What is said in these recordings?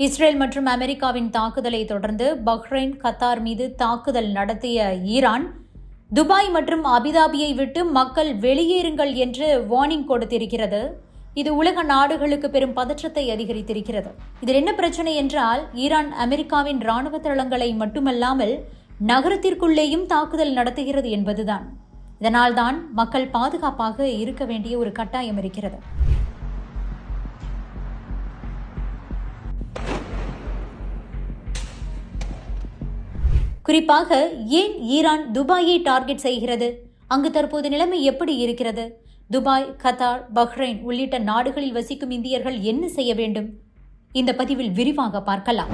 Israel மற்றும் அமெரிக்காவின் தாக்குதலை தொடர்ந்து பஹ்ரைன், கத்தார் மீது தாக்குதல் நடத்திய ஈரான், துபாய் மற்றும் அபுதாபியை விட்டு மக்கள் வெளியேறுங்கள் என்று வார்னிங் கொடுத்திருக்கிறது. இது உலக நாடுகளுக்கு பெரும் பதற்றத்தை அதிகரித்திருக்கிறது. இதில் என்ன பிரச்சனை என்றால், ஈரான் அமெரிக்காவின் ராணுவ தளங்களை மட்டுமல்லாமல் நகரத்திற்குள்ளேயும் தாக்குதல் நடத்துகிறது என்பதுதான். இதனால்தான் மக்கள் பாதுகாப்பாக இருக்க வேண்டிய ஒரு கட்டாயம் இருக்கிறது. குறிப்பாக ஏன் ஈரான் துபாயை டார்கெட் செய்கிறது? அங்கு தற்போது நிலைமை எப்படி இருக்கிறது? துபாய், கத்தார், பஹ்ரைன் உள்ளிட்ட நாடுகளில் வசிக்கும் இந்தியர்கள் என்ன செய்ய வேண்டும்? இந்த பதிவில் விரிவாக பார்க்கலாம்.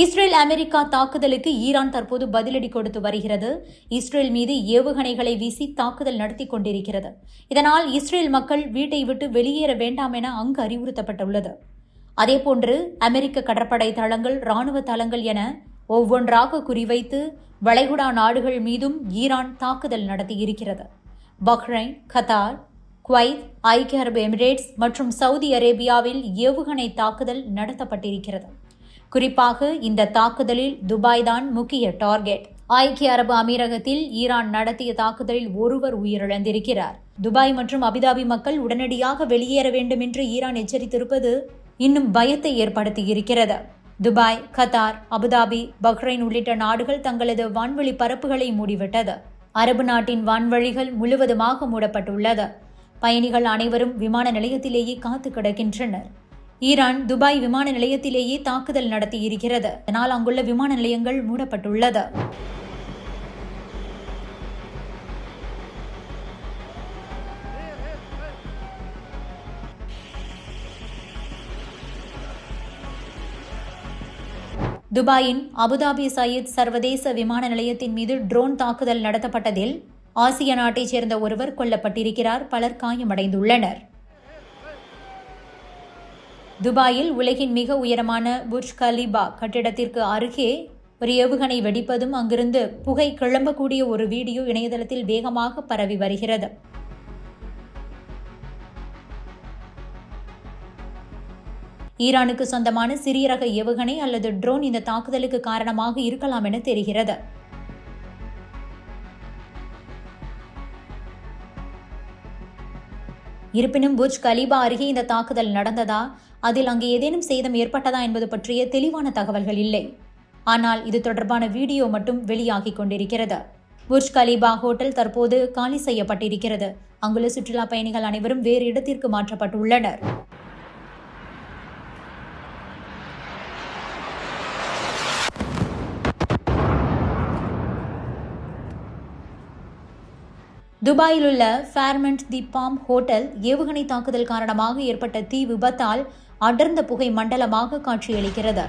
இஸ்ரேல் அமெரிக்கா தாக்குதலுக்கு ஈரான் தற்போது பதிலடி கொடுத்து வருகிறது. இஸ்ரேல் மீது ஏவுகணைகளை வீசி தாக்குதல் நடத்தி கொண்டிருக்கிறது. இதனால் இஸ்ரேல் மக்கள் வீட்டை விட்டு வெளியேற வேண்டாம் என அங்கு அறிவுறுத்தப்பட்டுள்ளது. அதேபோன்று அமெரிக்க கடற்படை தளங்கள், ராணுவ தளங்கள் என ஒவ்வொன்றாக குறிவைத்து வளைகுடா நாடுகள் மீதும் ஈரான் தாக்குதல் நடத்தியிருக்கிறது. பஹ்ரைன், கத்தார், குவைத், ஐக்கிய அரபு எமிரேட்ஸ் மற்றும் சவுதி அரேபியாவில் ஏவுகணை தாக்குதல் நடத்தப்பட்டிருக்கிறது. குறிப்பாக இந்த தாக்குதலில் துபாய் தான் முக்கிய டார்கெட். ஐக்கிய அரபு அமீரகத்தில் ஈரான் நடத்திய தாக்குதலில் ஒருவர் உயிரிழந்திருக்கிறார். துபாய் மற்றும் அபுதாபி மக்கள் உடனடியாக வெளியேற வேண்டும் என்று ஈரான் எச்சரித்திருப்பது இன்னும் பயத்தை ஏற்படுத்தியிருக்கிறது. துபாய், கத்தார், அபுதாபி, பஹ்ரைன் உள்ளிட்ட நாடுகள் தங்களது வான்வெளி பரப்புகளை மூடிவிட்டது. அரபு நாட்டின் வான்வழிகள் முழுவதுமாக மூடப்பட்டுள்ளது. பயணிகள் அனைவரும் விமான நிலையத்திலேயே காத்து கிடக்கின்றனர். ஈரான் துபாய் விமான நிலையத்திலேயே தாக்குதல் நடத்தியிருக்கிறது. இதனால் அங்குள்ள விமான நிலையங்கள் மூடப்பட்டுள்ளது. துபாயின் அபுதாபி சயீத் சர்வதேச விமான நிலையத்தின் மீது ட்ரோன் தாக்குதல் நடத்தப்பட்டதில் ஆசிய நாட்டைச் சேர்ந்த ஒருவர் கொல்லப்பட்டிருக்கிறார். பலர் காயமடைந்துள்ளனர். துபாயில் உலகின் மிக உயரமான புர்ஜ் கலீபா கட்டிடத்திற்கு அருகே ஒரு ஏவுகணை வெடிப்பதும் அங்கிருந்து புகை கிளம்பக்கூடிய ஒரு வீடியோ இணையதளத்தில் வேகமாக பரவி வருகிறது. ஈரானுக்கு சொந்தமான சிறிய ரக ஏவுகணை அல்லது ட்ரோன் இந்த தாக்குதலுக்கு காரணமாக இருக்கலாம் என தெரிகிறது. இருப்பினும் புர்ஜ் கலீபா அருகே இந்த தாக்குதல் நடந்ததா, அதில் அங்கு ஏதேனும் சேதம் ஏற்பட்டதா என்பது பற்றிய தெளிவான தகவல்கள் இல்லை. ஆனால் இது தொடர்பான வீடியோ மட்டும் வெளியாகிக் கொண்டிருக்கிறது. புர்ஜ் கலீபா ஹோட்டல் தற்போது காலி செய்யப்பட்டிருக்கிறது. அங்குள்ள சுற்றுலா பயணிகள் அனைவரும் வேறு இடத்திற்கு மாற்றப்பட்டுள்ளனர். துபாயில் உள்ள ஃபேர்மண்ட் தி பாம் ஹோட்டல் ஏவுகணை தாக்குதல் காரணமாக ஏற்பட்ட தீ விபத்தால் அடர்ந்த புகை மண்டலமாக காட்சியளிக்கிறது.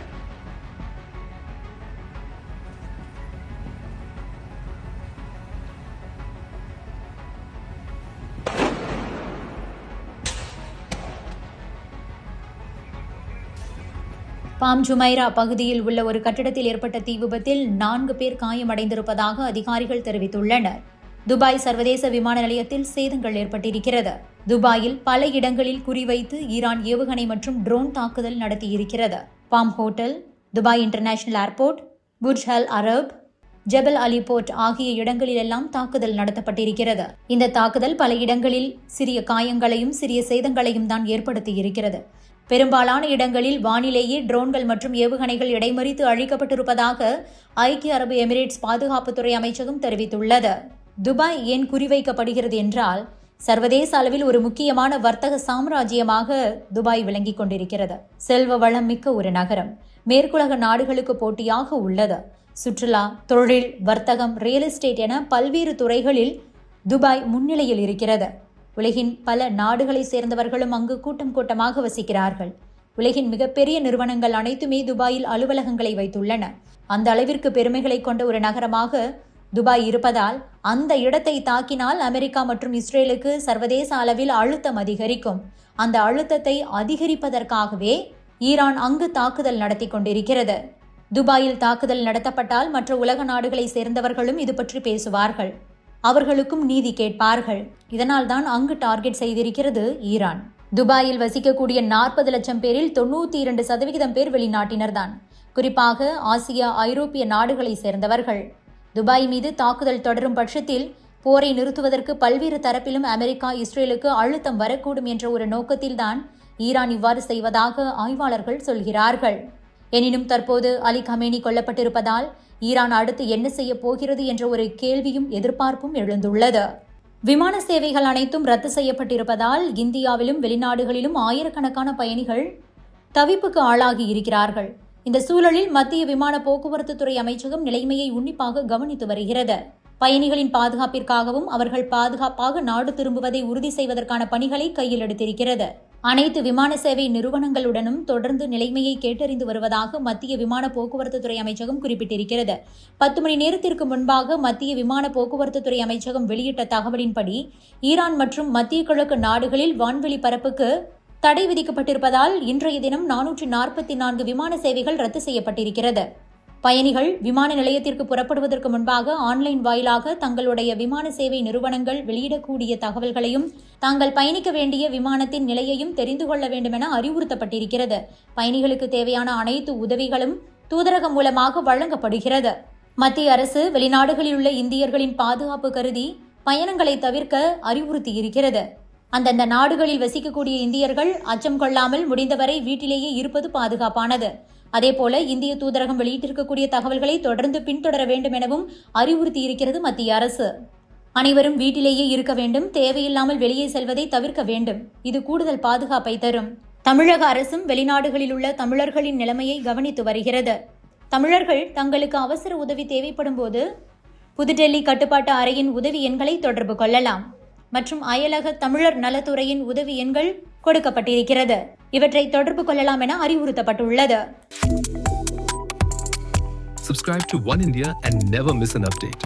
பாம் ஜுமைரா பகுதியில் உள்ள ஒரு கட்டிடத்தில் ஏற்பட்ட தீ விபத்தில் 4 பேர் காயமடைந்திருப்பதாக அதிகாரிகள் தெரிவித்துள்ளனர். துபாய் சர்வதேச விமான நிலையத்தில் சேதங்கள் ஏற்பட்டிருக்கிறது. துபாயில் பல இடங்களில் குறிவைத்து ஈரான் ஏவுகணை மற்றும் ட்ரோன் தாக்குதல் நடத்தியிருக்கிறது. Palm hotel, Dubai international airport, Burj Al Arab, Jebel Ali board ஆகிய இடங்களிலெல்லாம் தாக்குதல் நடத்தப்பட்டிருக்கிறது. இந்த தாக்குதல் பல இடங்களில் சிறிய காயங்களையும் சிறிய சேதங்களையும் தான் ஏற்படுத்தியிருக்கிறது. பெரும்பாலான இடங்களில் வானிலேயே ட்ரோன்கள் மற்றும் ஏவுகணைகள் இடைமறித்து அழிக்கப்பட்டிருப்பதாக ஐக்கிய அரபு எமிரேட்ஸ் பாதுகாப்புத்துறை அமைச்சகம் தெரிவித்துள்ளது. துபாய் ஏன் குறிவைக்கப்படுகிறது என்றால், சர்வதேச அளவில் ஒரு முக்கியமான வர்த்தக சாம்ராஜ்யமாக துபாய் விளங்கிக் கொண்டிருக்கிறது. செல்வ வளம் மிக்க ஒரு நகரம். மேற்குலக நாடுகளுக்கு போட்டியாக உள்ளது. சுற்றுலா, தொழில், வர்த்தகம், ரியல் எஸ்டேட் என பல்வேறு துறைகளில் துபாய் முன்னிலையில் இருக்கிறது. உலகின் பல நாடுகளை சேர்ந்தவர்களும் அங்கு கூட்டம் கூட்டமாக வசிக்கிறார்கள். உலகின் மிகப்பெரிய நிறுவனங்கள் அனைத்துமே துபாயில் அலுவலகங்களை வைத்துள்ளன. அந்த அளவிற்கு பெருமைகளை கொண்ட ஒரு நகரமாக துபாய் இருப்பதால் அந்த இடத்தை தாக்கினால் அமெரிக்கா மற்றும் இஸ்ரேலுக்கு சர்வதேச அளவில் அழுத்தம் அதிகரிக்கும். அந்த அழுத்தத்தை அதிகரிப்பதற்காகவே ஈரான் அங்கு தாக்குதல் நடத்தி கொண்டிருக்கிறது. துபாயில் தாக்குதல் நடத்தப்பட்டால் மற்ற உலக நாடுகளை சேர்ந்தவர்களும் இது பற்றி பேசுவார்கள். அவர்களுக்கும் நீதி கேட்பார்கள். இதனால்தான் அங்கு டார்கெட் செய்திருக்கிறது ஈரான். துபாயில் வசிக்கக்கூடிய 40 லட்சம் பேரில் 92% பேர் வெளிநாட்டினர்தான். குறிப்பாக ஆசியா, ஐரோப்பிய நாடுகளை சேர்ந்தவர்கள். துபாய் மீது தாக்குதல் தொடரும் பட்சத்தில் போரை நிறுத்துவதற்கு பல்வேறு தரப்பிலும் அமெரிக்கா, இஸ்ரேலுக்கு அழுத்தம் வரக்கூடும் என்ற ஒரு நோக்கத்தில்தான் ஈரான் இவ்வாறு செய்வதாக ஆய்வாளர்கள் சொல்கிறார்கள். எனினும் தற்போது அலி கமேனி கொல்லப்பட்டிருப்பதால் ஈரான் அடுத்து என்ன செய்ய போகிறது என்ற ஒரு கேள்வியும் எதிர்பார்ப்பும் எழுந்துள்ளது. விமான சேவைகள் அனைத்தும் ரத்து செய்யப்பட்டிருப்பதால் இந்தியாவிலும் வெளிநாடுகளிலும் ஆயிரக்கணக்கான பயணிகள் தவிப்புக்கு ஆளாகி இருக்கிறார்கள். இந்த சூழலில் மத்திய விமான போக்குவரத்து துறை அமைச்சகம் நிலைமையை உன்னிப்பாக கவனித்து வருகிறது. பயணிகளின் பாதுகாப்பிற்காகவும் அவர்கள் பாதுகாப்பாக நாடு திரும்புவதை உறுதி செய்வதற்கான பணிகளை கையில் எடுத்திருக்கிறது. அனைத்து விமான சேவை நிறுவனங்களுடனும் தொடர்ந்து நிலைமையை கேட்டறிந்து வருவதாக மத்திய விமான போக்குவரத்து துறை அமைச்சகம் குறிப்பிட்டிருக்கிறது. 10 மணி நேரத்திற்கு முன்பாக மத்திய விமான போக்குவரத்து துறை அமைச்சகம் வெளியிட்ட தகவலின்படி ஈரான் மற்றும் மத்திய கிழக்கு நாடுகளில் வான்வெளி பரப்புக்கு தடை விதிக்கப்பட்டிருப்பதால் இன்றைய தினம் 444 விமான சேவைகள் ரத்து செய்யப்பட்டிருக்கிறது. பயணிகள் விமான நிலையத்திற்கு புறப்படுவதற்கு முன்பாக ஆன்லைன் வாயிலாக தங்களுடைய விமான சேவை நிறுவனங்கள் வெளியிடக்கூடிய தகவல்களையும் தாங்கள் பயணிக்க வேண்டிய விமானத்தின் நிலையையும் தெரிந்து கொள்ள வேண்டும் என அறிவுறுத்தப்பட்டிருக்கிறது. பயணிகளுக்கு தேவையான அனைத்து உதவிகளும் தூதரகம் மூலமாக வழங்கப்படுகிறது. மத்திய அரசு வெளிநாடுகளில் உள்ள இந்தியர்களின் பாதுகாப்பு கருதி பயணங்களை தவிர்க்க அறிவுறுத்தியிருக்கிறது. அந்தந்த நாடுகளில் வசிக்கக்கூடிய இந்தியர்கள் அச்சம் கொள்ளாமல் முடிந்தவரை வீட்டிலேயே இருப்பது பாதுகாப்பானது. அதேபோல இந்திய தூதரகம் வெளியிட்டிருக்கக்கூடிய தகவல்களை தொடர்ந்து பின்தொடர வேண்டும் எனவும் அறிவுறுத்தியிருக்கிறது மத்திய அரசு. அனைவரும் வீட்டிலேயே இருக்க வேண்டும், தேவையில்லாமல் வெளியே செல்வதை தவிர்க்க வேண்டும். இது கூடுதல் பாதுகாப்பை தரும். தமிழக அரசும் வெளிநாடுகளில் உள்ள தமிழர்களின் நிலைமையை கவனித்து வருகிறது. தமிழர்கள் தங்களுக்கு அவசர உதவி தேவைப்படும் போது புதுடெல்லி கட்டுப்பாட்டு அறையின் உதவி எண்களை தொடர்பு கொள்ளலாம் மற்றும் அயலக தமிழர் நலத்துறையின் உதவி எண்கள் கொடுக்கப்பட்டிருக்கிறது. இவற்றை தொடர்பு கொள்ளலாம் என அறிவுறுத்தப்பட்டுள்ளது. Subscribe to One India and never miss an update.